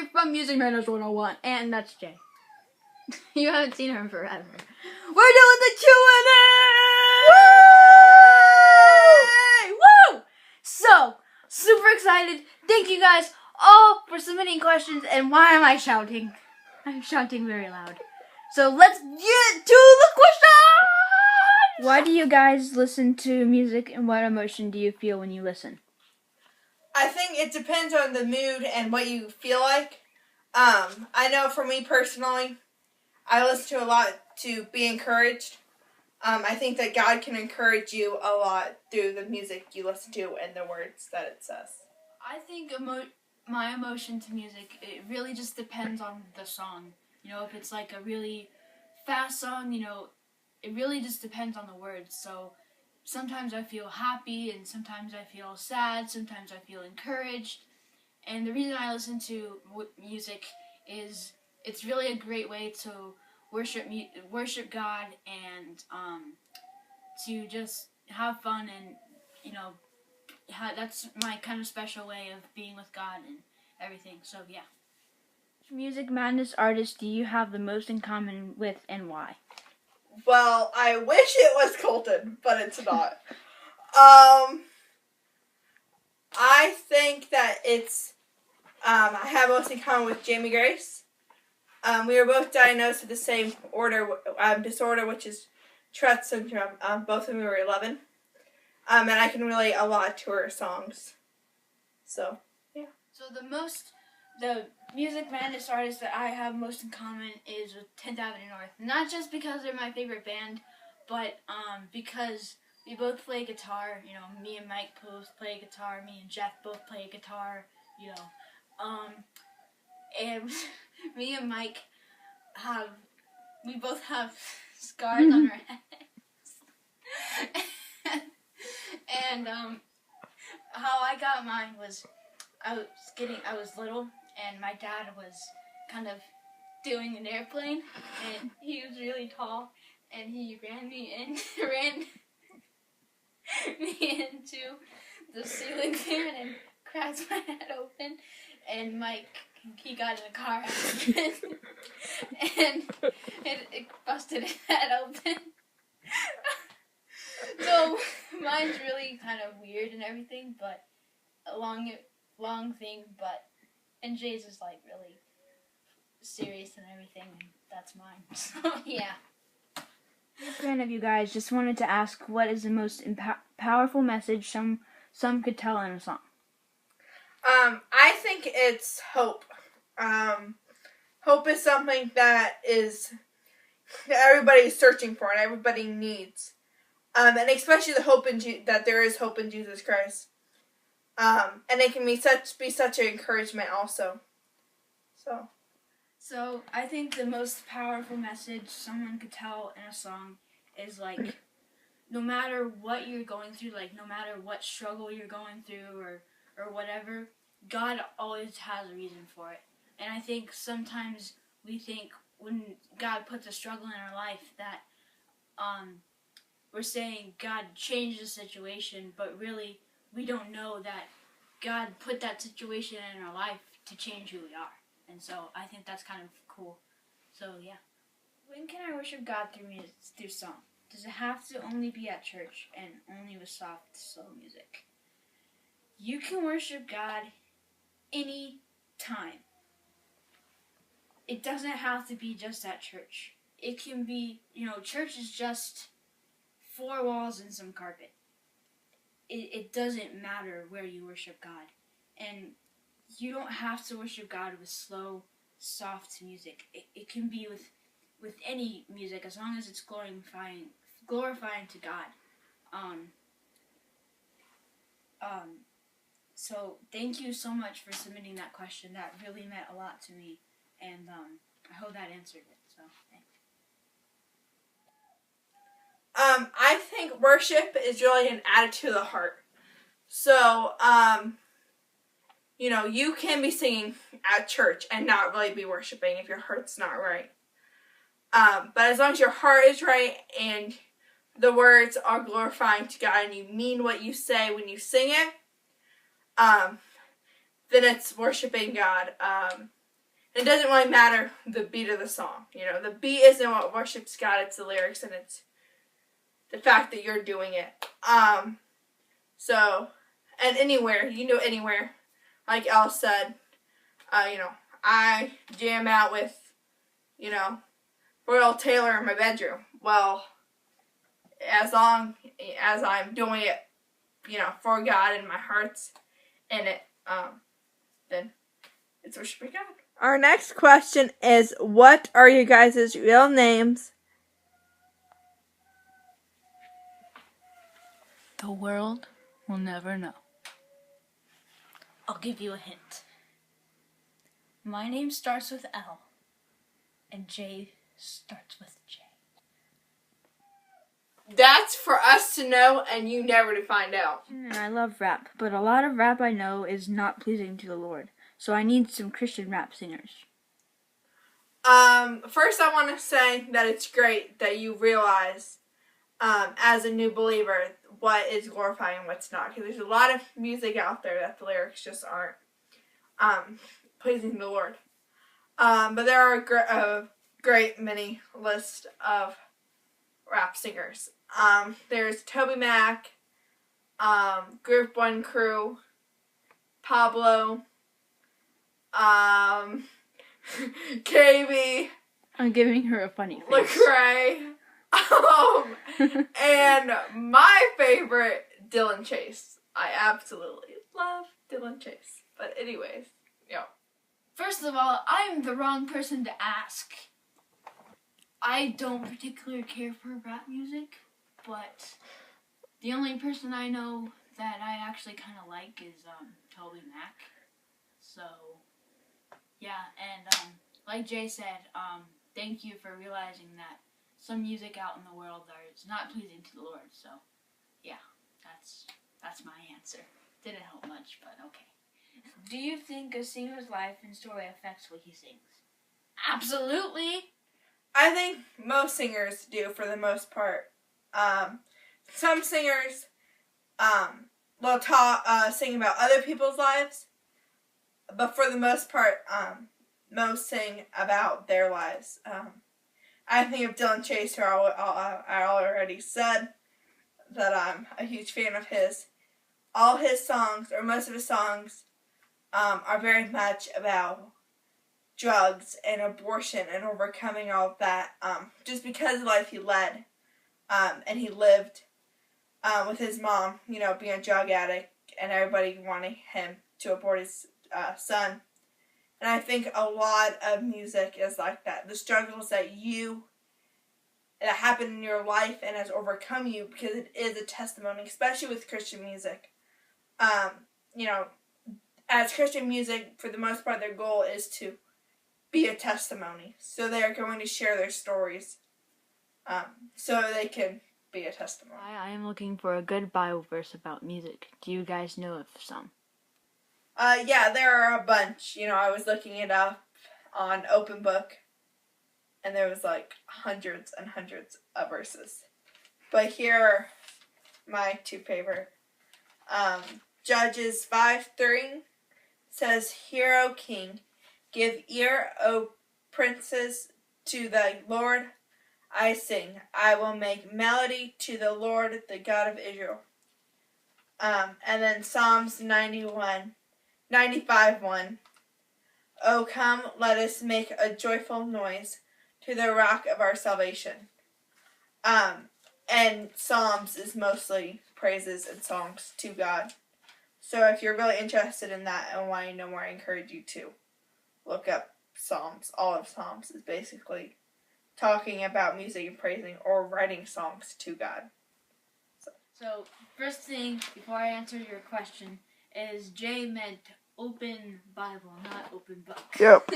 here from Music Manners 101, and that's Jay. You haven't seen her in forever. We're doing the Q&A! Woo! So, super excited. Thank you guys all for submitting questions. And why am I shouting? I'm shouting very loud. So let's get to the questions! Why do you guys listen to music, and what emotion do you feel when you listen? I think it depends on the mood and what you feel like. I know for me personally, I listen to a lot to be encouraged. I think that God can encourage you a lot through the music you listen to and the words that it says. I think my emotion to music, it really just depends on the song. You know, if it's like a really fast song, you know, it really just depends on the words. So sometimes I feel happy, and sometimes I feel sad, sometimes I feel encouraged. And the reason I listen to music is it's really a great way to worship God and to just have fun, and you know, that's my kind of special way of being with God and everything. So yeah. Which Music Madness artist do you have the most in common with, and why? Well, I wish it was Colton, but it's not. I think that it's I have most in common with Jamie Grace. We were both diagnosed with the same disorder, which is Tourette syndrome. Both of them were 11. And I can relate a lot to her songs. So, yeah. So the Music Madness artist that I have most in common is with 10th Avenue North. Not just because they're my favorite band, but because we both play guitar. You know, me and Mike both play guitar. Me and Jeff both play guitar. You know, and me and Mike we both have scars on our heads. And how I got mine was I was little, and my dad was kind of doing an airplane, and he was really tall, and he ran me into the ceiling fan and cracked my head open, and Mike, he got in a car accident, and it busted his head open. So mine's really kind of weird and everything, but a long thing, and Jay's is like really serious and everything, and that's mine. So yeah. Big fan of you guys. Just wanted to ask, what is the most powerful message some could tell in a song? I think it's hope. Hope is something that everybody is searching for and everybody needs. And especially the hope that there is hope in Jesus Christ. And it can be such an encouragement also. So I think the most powerful message someone could tell in a song is like, no matter what you're going through, like no matter what struggle you're going through or whatever, God always has a reason for it. And I think sometimes we think when God puts a struggle in our life that we're saying God changed the situation, but really we don't know that God put that situation in our life to change who we are. And so I think that's kind of cool. So yeah. When can I worship God through song? Does it have to only be at church and only with soft, slow music? You can worship God any time. It doesn't have to be just at church. It can be, church is just 4 walls and some carpet. It doesn't matter where you worship God. And you don't have to worship God with slow, soft music. It can be with any music as long as it's glorifying to God. So thank you so much for submitting that question. That really meant a lot to me, and I hope that answered it. So thanks. I think worship is really an attitude of the heart. So, you can be singing at church and not really be worshiping if your heart's not right. But as long as your heart is right and the words are glorifying to God and you mean what you say when you sing it, then it's worshiping God. It doesn't really matter the beat of the song. You know, the beat isn't what worships God, it's the lyrics and it's the fact that you're doing it. So, and anywhere, you can do it anywhere. Like Elle said, you know, I jam out with, you know, Royal Taylor in my bedroom. Well, as long as I'm doing it, you know, for God and my heart's in it, then it's worshiping God. Our next question is, what are you guys' real names? The world will never know. I'll give you a hint. My name starts with L, and J starts with J. That's for us to know and you never to find out. And I love rap, but a lot of rap I know is not pleasing to the Lord. So I need some Christian rap singers. First I want to say that it's great that you realize, as a new believer, what is glorifying and what's not. Because there's a lot of music out there that the lyrics just aren't, pleasing to the Lord. But there are a great many list of rap singers. There's Toby Mac, Group 1 Crew, Pablo, KB, I'm giving her a funny face. Lecrae, and my favorite, Dylan Chase. I absolutely love Dylan Chase. But anyways, yeah. First of all, I'm the wrong person to ask. I don't particularly care for rap music, but the only person I know that I actually kind of like is Toby Mac. So, yeah, and like Jay said, thank you for realizing that some music out in the world is not pleasing to the Lord. So, yeah, that's my answer. Didn't help much, but okay. Do you think a singer's life and story affects what he sings? Absolutely. I think most singers do, for the most part. Some singers will sing about other people's lives, but for the most part, most sing about their lives. I think of Dylan Chase, who I already said that I'm a huge fan of his. All his songs, or most of his songs, are very much about drugs and abortion and overcoming all of that, just because of the life he led, and he lived with his mom, you know, being a drug addict, and everybody wanting him to abort his son. And I think a lot of music is like that. The struggles that happen in your life and has overcome you, because it is a testimony, especially with Christian music. You know, as Christian music, for the most part, their goal is to be a testimony. So they're going to share their stories, so they can be a testimony. I am looking for a good Bible verse about music. Do you guys know of some? Yeah, there are a bunch. You know, I was looking it up on Open Book, and there was like hundreds and hundreds of verses. But here are my two favorite. Judges 5:3 says, "Hear, O king, give ear, O princes, to the Lord I sing. I will make melody to the Lord, the God of Israel." And then Psalms 95:1. "O come, let us make a joyful noise to the rock of our salvation." And Psalms is mostly praises and songs to God. So if you're really interested in that and want to know more, I encourage you to look up Psalms. All of Psalms is basically talking about music and praising or writing songs to God. So first thing, before I answer your question, is Jay meant open Bible, not open book. Yep.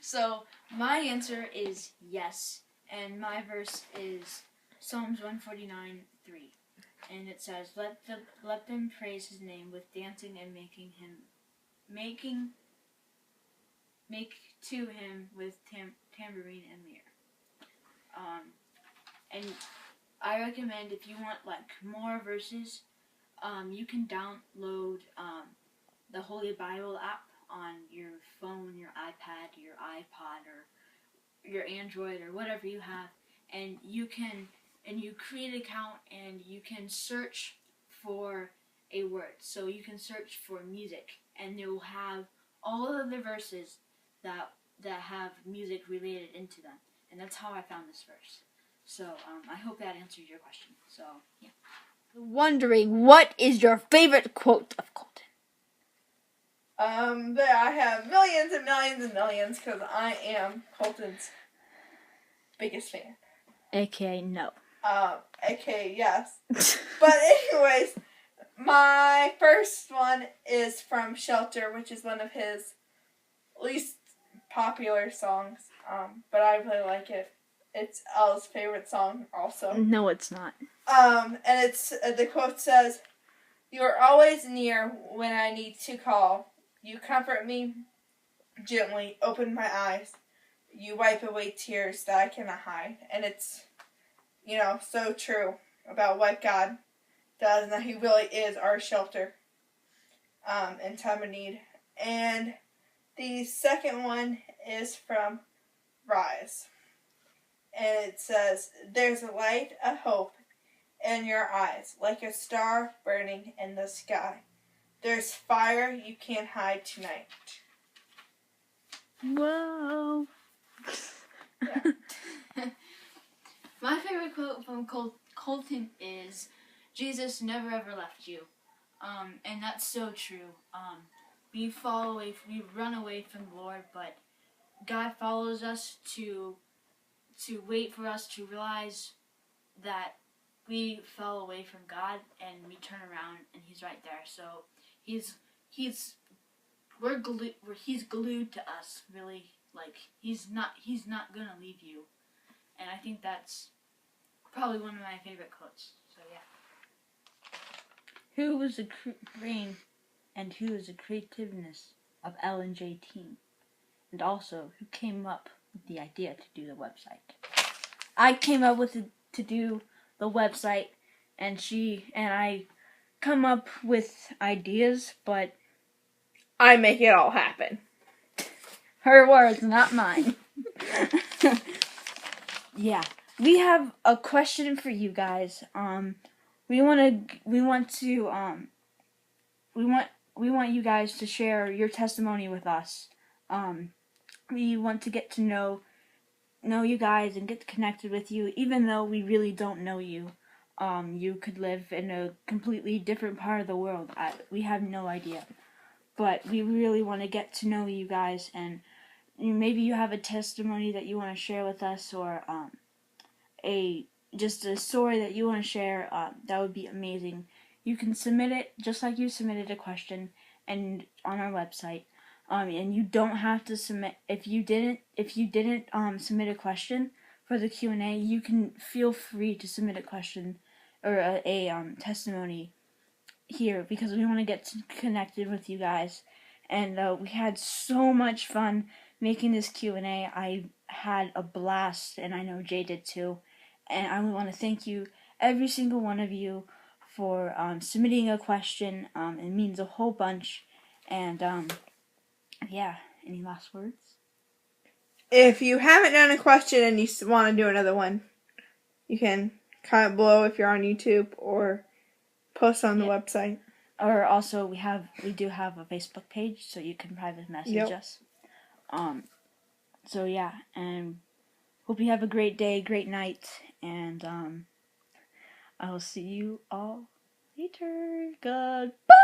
So my answer is yes, and my verse is Psalms 149:3, and it says, "Let them praise His name with dancing and make to Him with tambourine and lyre." And I recommend, if you want like more verses, you can download the Holy Bible app on your phone, your iPad, your iPod, or your Android, or whatever you have, and you create an account and you can search for a word. So you can search for music, and it will have all of the verses that have music related into them. And that's how I found this verse. So I hope that answered your question. So yeah. Wondering, what is your favorite quote of Colton? There I have millions and millions and millions because I am Colton's biggest fan. AKA no. AKA yes. But anyways, my first one is from Shelter, which is one of his least popular songs. But I really like it. It's Elle's favorite song also. No, it's not. And it's the quote says, "You are always near when I need to call. You comfort me gently, open my eyes. You wipe away tears that I cannot hide." And it's, so true about what God does and that He really is our shelter in time of need. And the second one is from Rise. And it says, "There's a light, a hope in your eyes, like a star burning in the sky. There's fire you can't hide tonight." Whoa. Yeah. My favorite quote from Colton is, "Jesus never ever left you," and that's so true. We run away from the Lord, but God follows us to wait for us to realize that we fell away from God, and we turn around and He's right there. So He's glued to us, really. Like He's not gonna leave you, and I think that's probably one of my favorite quotes. So yeah. Who was the brain and who was the creativeness of L&J team? And also, who came up with the idea to do the website? I came up with to do the website, and I come up with ideas, but I make it all happen. her words, not mine. Yeah, we have a question for you guys. We want you guys to share your testimony with us. We want to get to know you guys and get connected with you, even though we really don't know you. You could live in a completely different part of the world. We have no idea. But we really want to get to know you guys, and maybe you have a testimony that you want to share with us, or just a story that you want to share. That would be amazing. You can submit it just like you submitted a question, and on our website. And you don't have to submit if you didn't submit a question for the Q&A. You can feel free to submit a question or a testimony here, because we want to get connected with you guys. And we had so much fun making this Q&A. I had a blast, and I know Jay did too. And I want to thank you, every single one of you, for submitting a question. It means a whole bunch. And yeah, any last words? If you haven't done a question and you want to do another one, you can comment below if you're on YouTube, or post on the website. Or also, we do have a Facebook page, so you can private message us. So yeah, and hope you have a great day, great night, and I will see you all later. Goodbye.